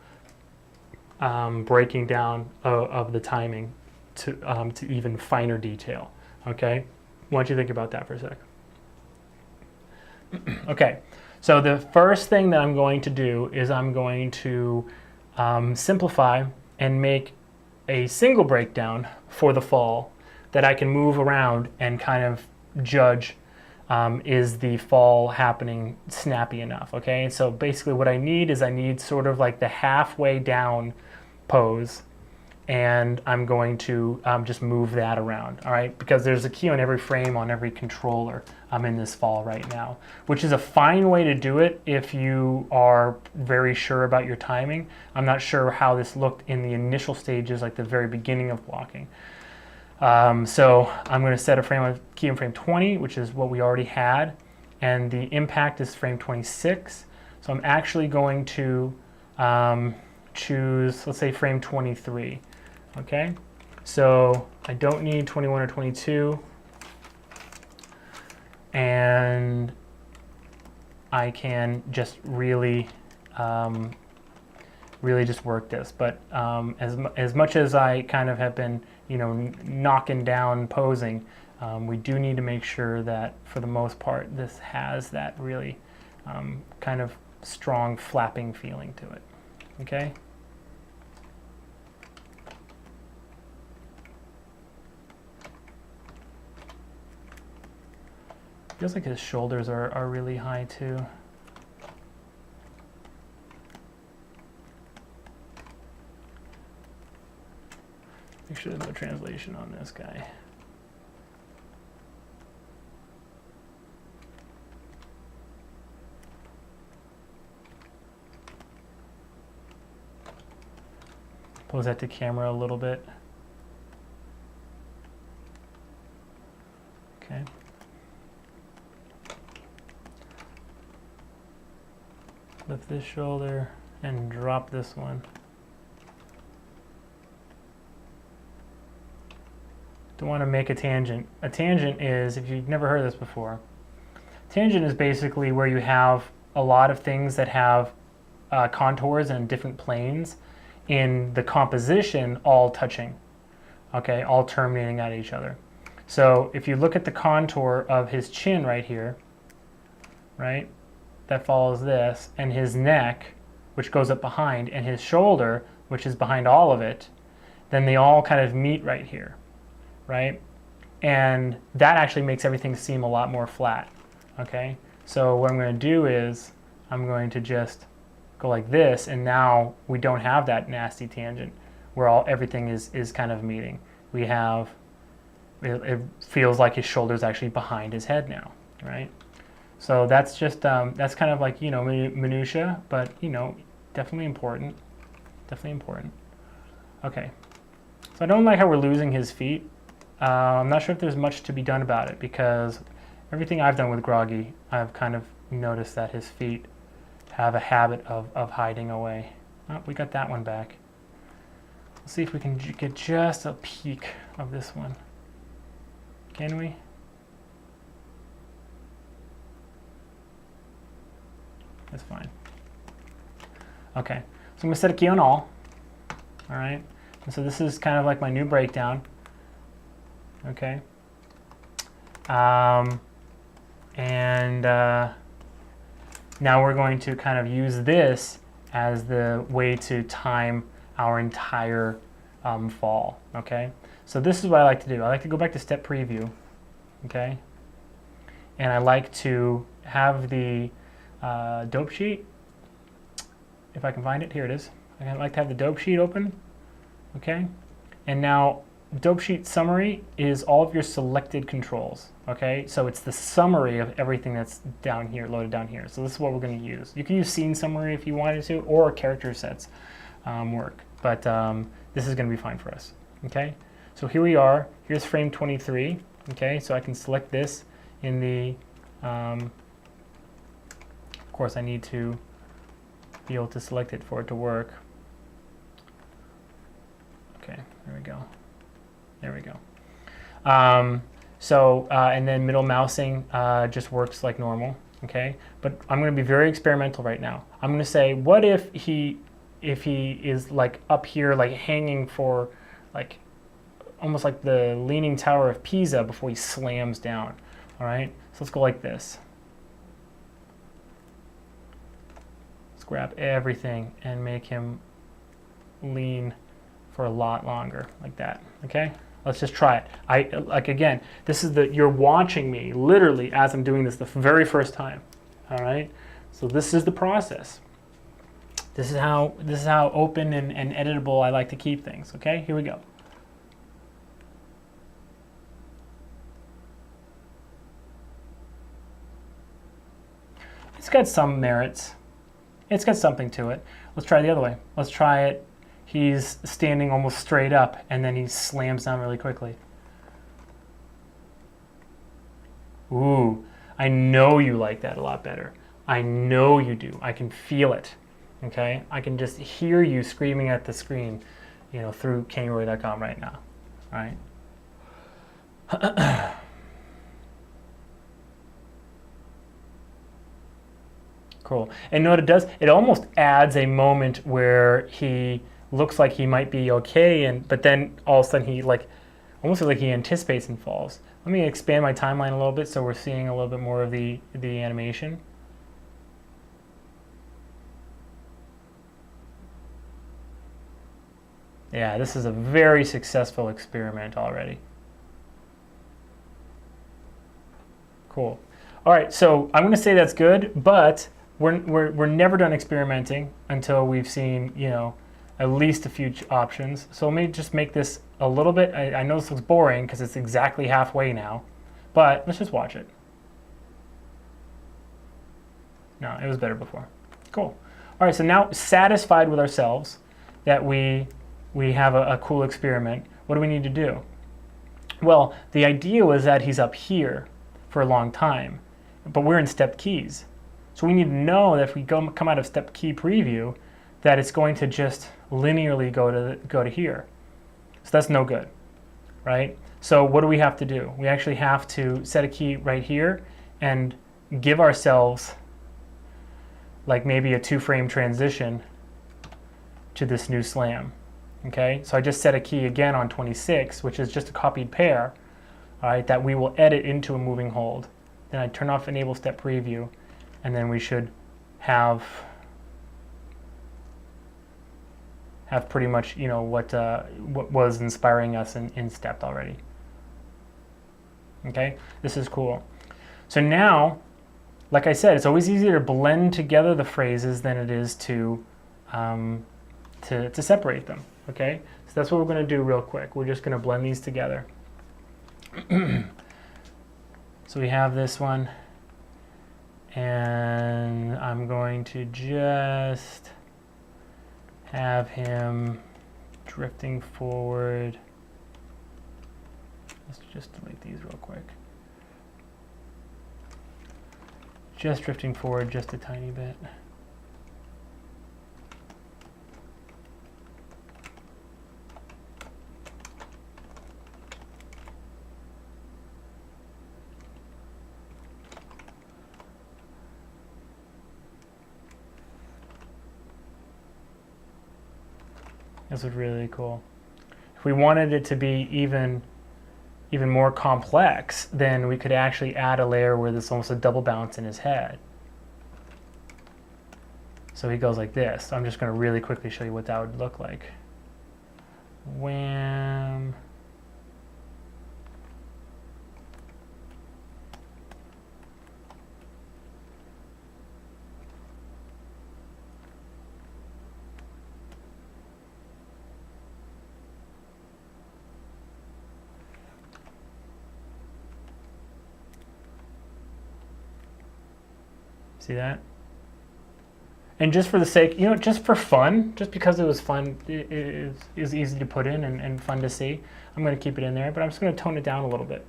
breaking down of the timing to even finer detail? Okay, why don't you think about that for a sec? Okay, so the first thing that I'm going to do is I'm going to simplify and make a single breakdown for the fall that I can move around and kind of judge, is the fall happening snappy enough. Okay, and so basically what I need sort of like the halfway down pose, and I'm going to just move that around. All right, because there's a key on every frame on every controller in this fall right now, which is a fine way to do it if you are very sure about your timing. I'm not sure how this looked in the initial stages, like the very beginning of blocking. So I'm going to set a key in frame 20, which is what we already had, and the impact is frame 26. So I'm actually going to choose, let's say, frame 23. Okay, so I don't need 21 or 22, and I can just really just work this. But as much as I kind of have been, knocking down posing, we do need to make sure that for the most part this has that really kind of strong flapping feeling to it. Okay. Feels like his shoulders are really high too. Make sure there's no translation on this guy. Pose that to camera a little bit. Okay. Lift this shoulder and drop this one. Don't want to make a tangent. A tangent is, if you've never heard of this before, tangent is basically where you have a lot of things that have contours and different planes in the composition all touching, okay, all terminating at each other. So if you look at the contour of his chin right here, right, that follows this, and his neck, which goes up behind, and his shoulder, which is behind all of it, then they all kind of meet right here, right? And that actually makes everything seem a lot more flat, okay? So what I'm going to do is I'm going to just go like this, and now we don't have that nasty tangent where everything is kind of meeting. We have, it feels like his shoulder's actually behind his head now, right? So that's just, that's kind of like, minutia, but, definitely important. Definitely important. Okay. So I don't like how we're losing his feet. I'm not sure if there's much to be done about it, because everything I've done with Groggy, I've kind of noticed that his feet have a habit of hiding away. Oh, we got that one back. Let's see if we can get just a peek of this one. Can we? That's fine. Okay, so I'm going to set a key on all. All right, and so this is kind of like my new breakdown. Okay, and now we're going to kind of use this as the way to time our entire fall, okay? So this is what I like to do. I like to go back to step preview, okay? And I like to have the dope sheet, if I can find it, here it is. I like to have the dope sheet open, okay? And now dope sheet summary is all of your selected controls, okay? So it's the summary of everything that's down here, loaded down here. So this is what we're going to use. You can use scene summary if you wanted to, or character sets work, but this is going to be fine for us, okay? So here we are. Here's frame 23, okay? So I can select this in the, of course I need to be able to select it for it to work. Okay, there we go. There we go. And then middle mousing just works like normal, okay? But I'm going to be very experimental right now. I'm going to say, what if he is like up here, like hanging for like almost like the Leaning Tower of Pisa before he slams down, all right? So let's go like this. Let's grab everything and make him lean for a lot longer, like that, okay? Let's just try it. Again, this is you're watching me literally as I'm doing this the very first time, all right? So this is the process. This is how open and editable I like to keep things, okay? Here we go. It's got some merits. It's got something to it. Let's try it the other way. Let's try it. He's standing almost straight up, and then he slams down really quickly. Ooh, I know you like that a lot better. I know you do. I can feel it, okay? I can just hear you screaming at the screen, you know, through KennyRoy.com right now, all right? Cool. And you know what it does? It almost adds a moment where he looks like he might be okay, but then all of a sudden he almost like he anticipates and falls. Let me expand my timeline a little bit so we're seeing a little bit more of the animation. Yeah, this is a very successful experiment already. Cool. All right, so I'm going to say that's good, but we're never done experimenting until we've seen, you know, at least a few options. So let me just make this a little bit, I know this looks boring because it's exactly halfway now, but let's just watch it. No, it was better before. Cool. All right, so now satisfied with ourselves that we have a cool experiment, what do we need to do? Well, the idea was that he's up here for a long time, but we're in step keys. So we need to know that if we come out of step key preview, that it's going to just linearly go to here. So that's no good, right? So what do we have to do? We actually have to set a key right here and give ourselves like maybe a 2-frame transition to this new slam, okay? So I just set a key again on 26, which is just a copied pair, all right, that we will edit into a moving hold. Then I turn off enable step preview, and then we should have pretty much, you know, what was inspiring us in step already. Okay, this is cool. So now, like I said, it's always easier to blend together the phrases than it is to separate them. Okay, so that's what we're going to do real quick. We're just going to blend these together. So we have this one, and I'm going to just have him drifting forward. Let's just delete these real quick. Just drifting forward just a tiny bit. This is really cool. If we wanted it to be even more complex, then we could actually add a layer where there's almost a double bounce in his head. So he goes like this. So I'm just going to really quickly show you what that would look like. Wham. See that? And just for the sake, just for fun, just because it was fun, it is easy to put in and fun to see, I'm going to keep it in there, but I'm just going to tone it down a little bit.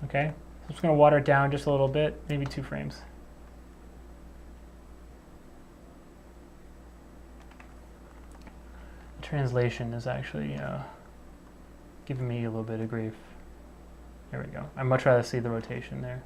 Okay? So I'm just going to water it down just a little bit, maybe 2 frames. The translation is actually giving me a little bit of grief. There we go. I'd much rather see the rotation there.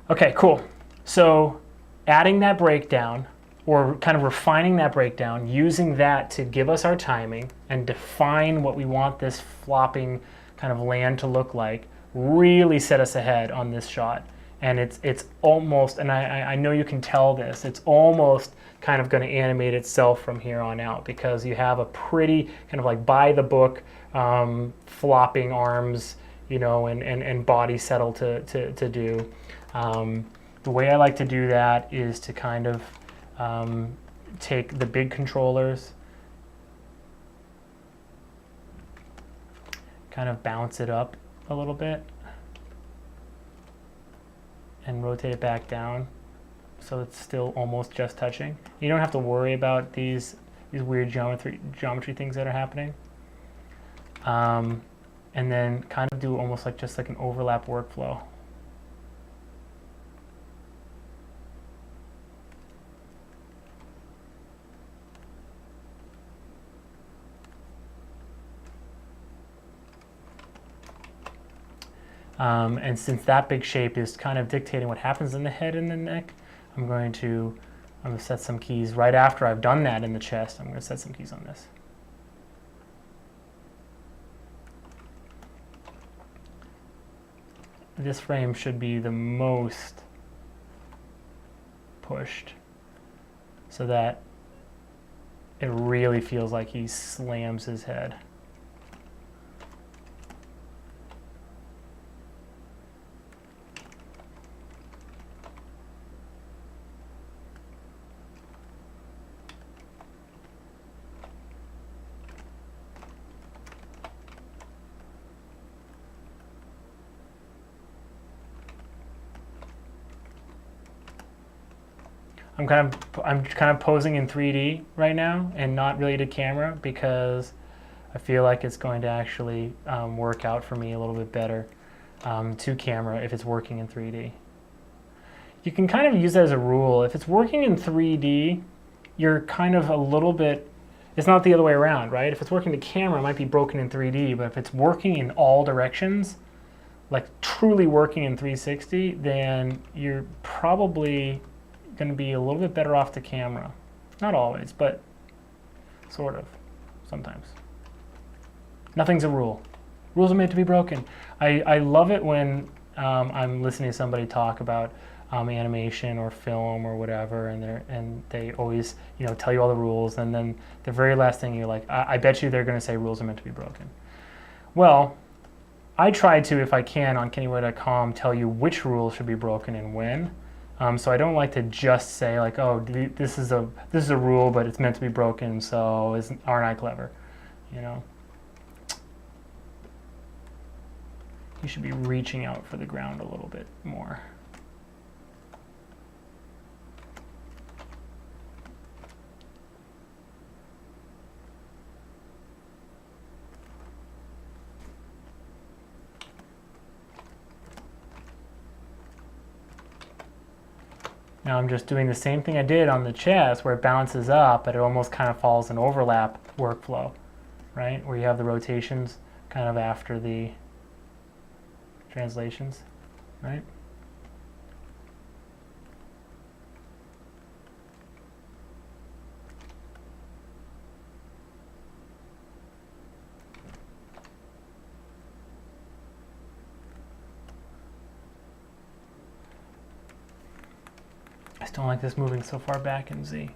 Okay, cool. So adding that breakdown, or kind of refining that breakdown, using that to give us our timing and define what we want this flopping kind of land to look like, really set us ahead on this shot. And it's almost, and I know you can tell this, it's almost kind of going to animate itself from here on out, because you have a pretty kind of like by the book flopping arms, and body settle to do. The way I like to do that is to kind of take the big controllers, kind of bounce it up a little bit, and rotate it back down so it's still almost just touching. You don't have to worry about these weird geometry things that are happening. And then kind of do almost like just like an overlap workflow. And since that big shape is kind of dictating what happens in the head and the neck, I'm going to set some keys right after I've done that in the chest. I'm going to set some keys on this. This frame should be the most pushed so that it really feels like he slams his head. I'm kind of posing in 3D right now and not really to camera, because I feel like it's going to actually work out for me a little bit better to camera if it's working in 3D. You can kind of use that as a rule. If it's working in 3D, you're kind of a little bit, it's not the other way around, right? If it's working to camera, it might be broken in 3D, but if it's working in all directions, like truly working in 360, then you're probably going to be a little bit better off to camera. Not always, but sort of, sometimes. Nothing's a rule. Rules are meant to be broken. I love it when I'm listening to somebody talk about animation or film or whatever, and they always tell you all the rules, and then the very last thing you're like, I bet you they're going to say rules are meant to be broken. Well, I try to, if I can, on kennyroy.com, tell you which rules should be broken and when. So I don't like to just say like, oh, this is a rule, but it's meant to be broken, so aren't I clever? You should be reaching out for the ground a little bit more. Now I'm just doing the same thing I did on the chest, where it bounces up, but it almost kind of follows an overlap workflow, right? Where you have the rotations kind of after the translations, right? I just don't like this moving so far back in Z.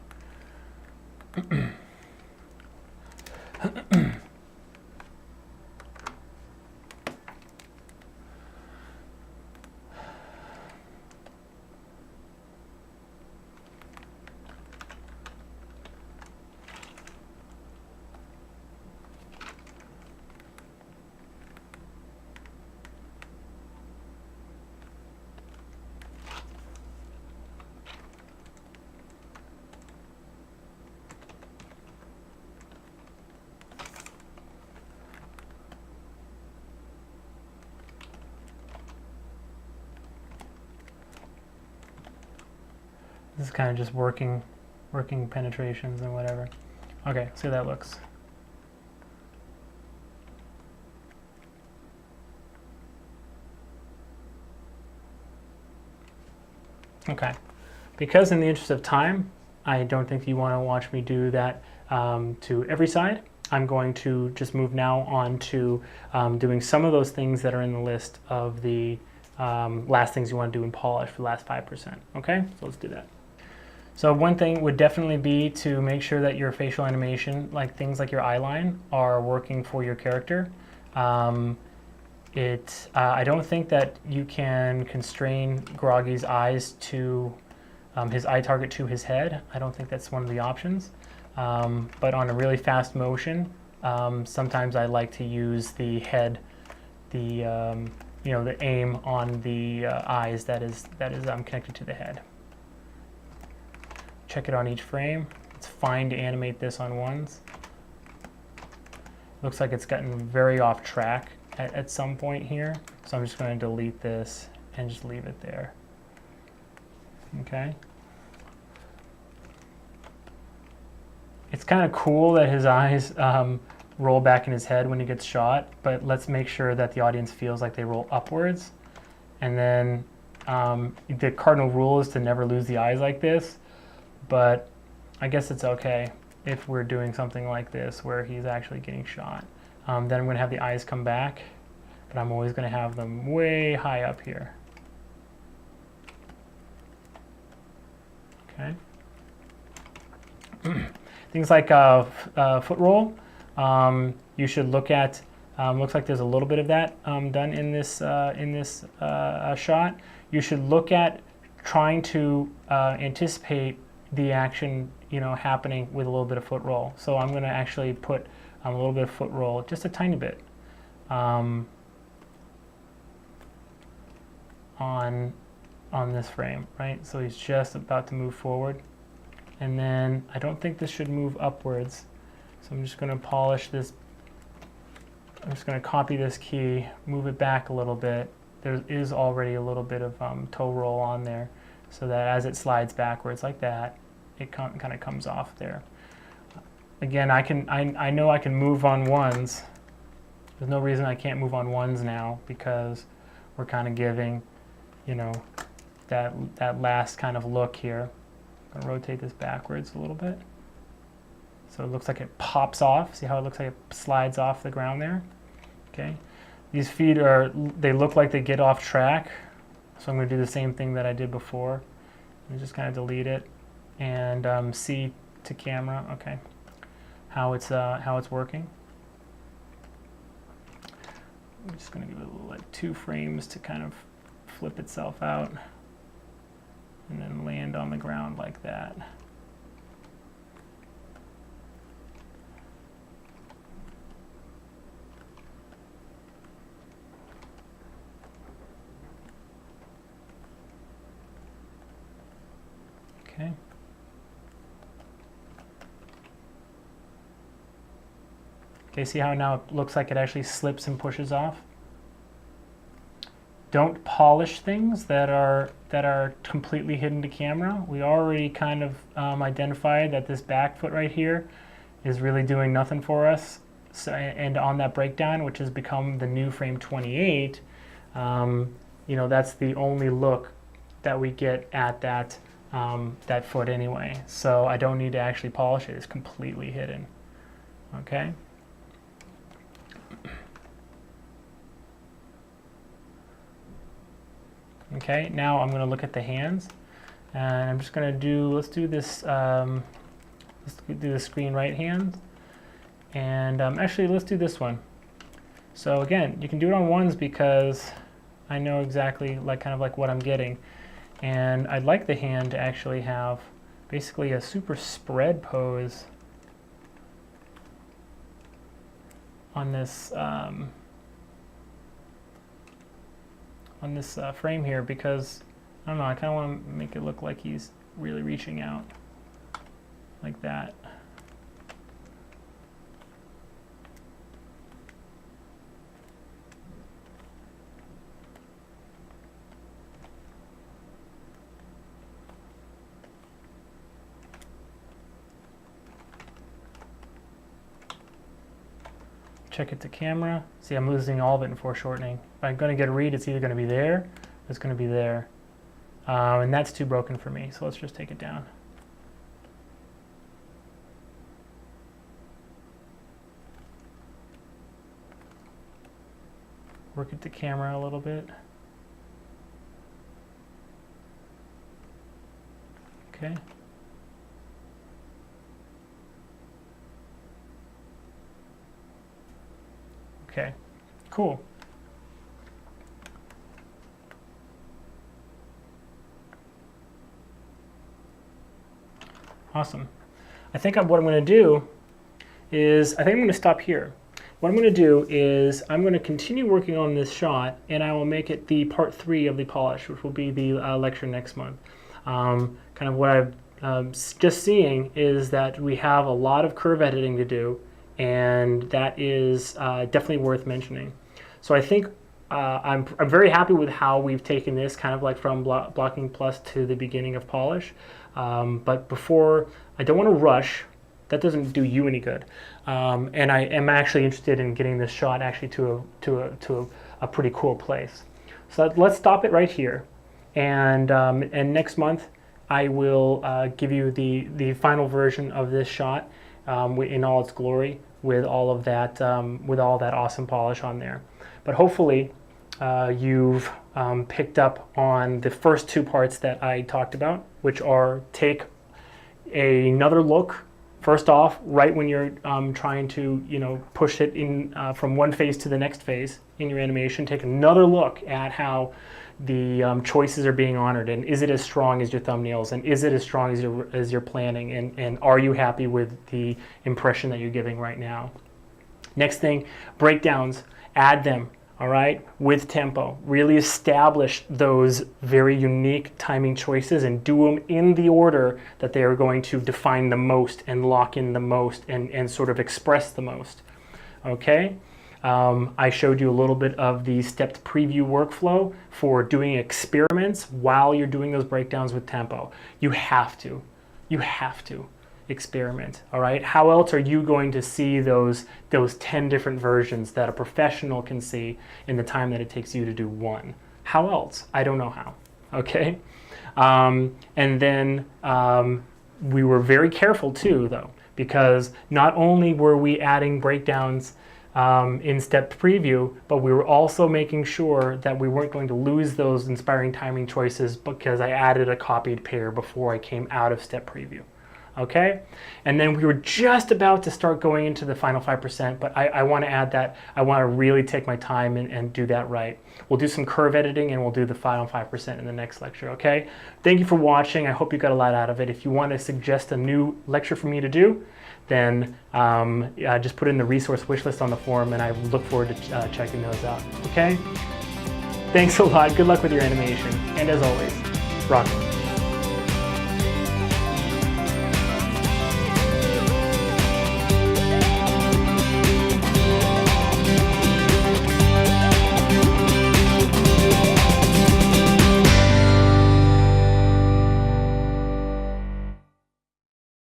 This is kind of just working penetrations and whatever. Okay, see how that looks. Okay, because in the interest of time, I don't think you want to watch me do that to every side. I'm going to just move now on to doing some of those things that are in the list of the last things you want to do in polish for the last 5%. Okay, so let's do that. So one thing would definitely be to make sure that your facial animation, like things like your eye line, are working for your character. I don't think that you can constrain Groggy's eyes to his eye target to his head. I don't think that's one of the options. But on a really fast motion, sometimes I like to use the head, the aim on the eyes that is connected to the head. Check it on each frame. It's fine to animate this on ones. Looks like it's gotten very off track at some point here, so I'm just going to delete this and just leave it there. Okay. It's kind of cool that his eyes roll back in his head when he gets shot, but let's make sure that the audience feels like they roll upwards. And then the cardinal rule is to never lose the eyes like this, but I guess it's okay if we're doing something like this where he's actually getting shot. Then I'm going to have the eyes come back, but I'm always going to have them way high up here. Okay. Things like foot roll, you should look at. Looks like there's a little bit of that done in this shot. You should look at trying to anticipate the action, happening with a little bit of foot roll. So I'm going to actually put a little bit of foot roll, just a tiny bit, on this frame, right? So he's just about to move forward. And then I don't think this should move upwards. So I'm just going to polish this. I'm just going to copy this key, move it back a little bit. There is already a little bit of toe roll on there, so that as it slides backwards like that, it kind of comes off there. Again, I know I can move on ones. There's no reason I can't move on ones now, because we're kind of giving, that last kind of look here. I'm going to rotate this backwards a little bit. So it looks like it pops off. See how it looks like it slides off the ground there? Okay. These feet they look like they get off track. So I'm going to do the same thing that I did before. And just kind of delete it and see to camera, okay, how it's working. I'm just going to give it a little, like 2 frames to kind of flip itself out and then land on the ground like that. Okay. Okay, see how now it looks like it actually slips and pushes off? Don't polish things that are completely hidden to camera. We already kind of identified that this back foot right here is really doing nothing for us. So, and on that breakdown, which has become the new frame 28, that's the only look that we get at that that foot anyway. So I don't need to actually polish it. It's completely hidden. Okay. Okay, now I'm going to look at the hands, And I'm just gonna let's do this, let's do the screen right hand. And actually, let's do this one. So again, you can do it on ones because I know exactly kind of what I'm getting. And I'd like the hand to actually have basically a super spread pose on this frame here, because I don't know, I kind of want to make it look like he's really reaching out like that. Check it to camera. See, I'm losing all of it in foreshortening. If I'm going to get a read, it's either going to be there or it's going to be there. And that's too broken for me, so let's just take it down. Work it to camera a little bit. Okay. Okay, cool. Awesome. I think what I'm going to do is, I'm going to stop here. What I'm going to do is I'm going to continue working on this shot, and I will make it the part 3 of the polish, which will be the lecture next month. Kind of what I'm just seeing is that we have a lot of curve editing to do, and that is definitely worth mentioning. So I think I'm very happy with how we've taken this kind of from blocking plus to the beginning of polish. But before, I don't want to rush. That doesn't do you any good. And I am actually interested in getting this shot actually to a pretty cool place. So let's stop it right here. And next month, I will give you the final version of this shot in all its glory, with all of that awesome polish on there. But hopefully you've picked up on the first 2 parts that I talked about, which are take another look first off right when you're trying to push it in from one phase to the next phase in your animation. Take another look at how the choices are being honored, and is it as strong as your thumbnails, and is it as strong as your planning, and are you happy with the impression that you're giving right now? Next thing, breakdowns, add them, all right, with tempo. Really establish those very unique timing choices and do them in the order that they are going to define the most and lock in the most and sort of express the most, okay? I showed you a little bit of the stepped preview workflow for doing experiments while you're doing those breakdowns with tempo. You have to experiment, all right? How else are you going to see those 10 different versions that a professional can see in the time that it takes you to do one? How else? I don't know how, okay? And then we were very careful too, though, because not only were we adding breakdowns in stepped preview, but we were also making sure that we weren't going to lose those inspiring timing choices because I added a copied pair before I came out of step preview. Okay, and then we were just about to start going into the final 5%, but I want to add that. I want to really take my time and do that right. We'll do some curve editing and we'll do the final 5% in the next lecture, okay? Thank you for watching. I hope you got a lot out of it. If you want to suggest a new lecture for me to do, then just put in the resource wish list on the forum, and I look forward to checking those out, okay? Thanks a lot. Good luck with your animation. And as always, rock it.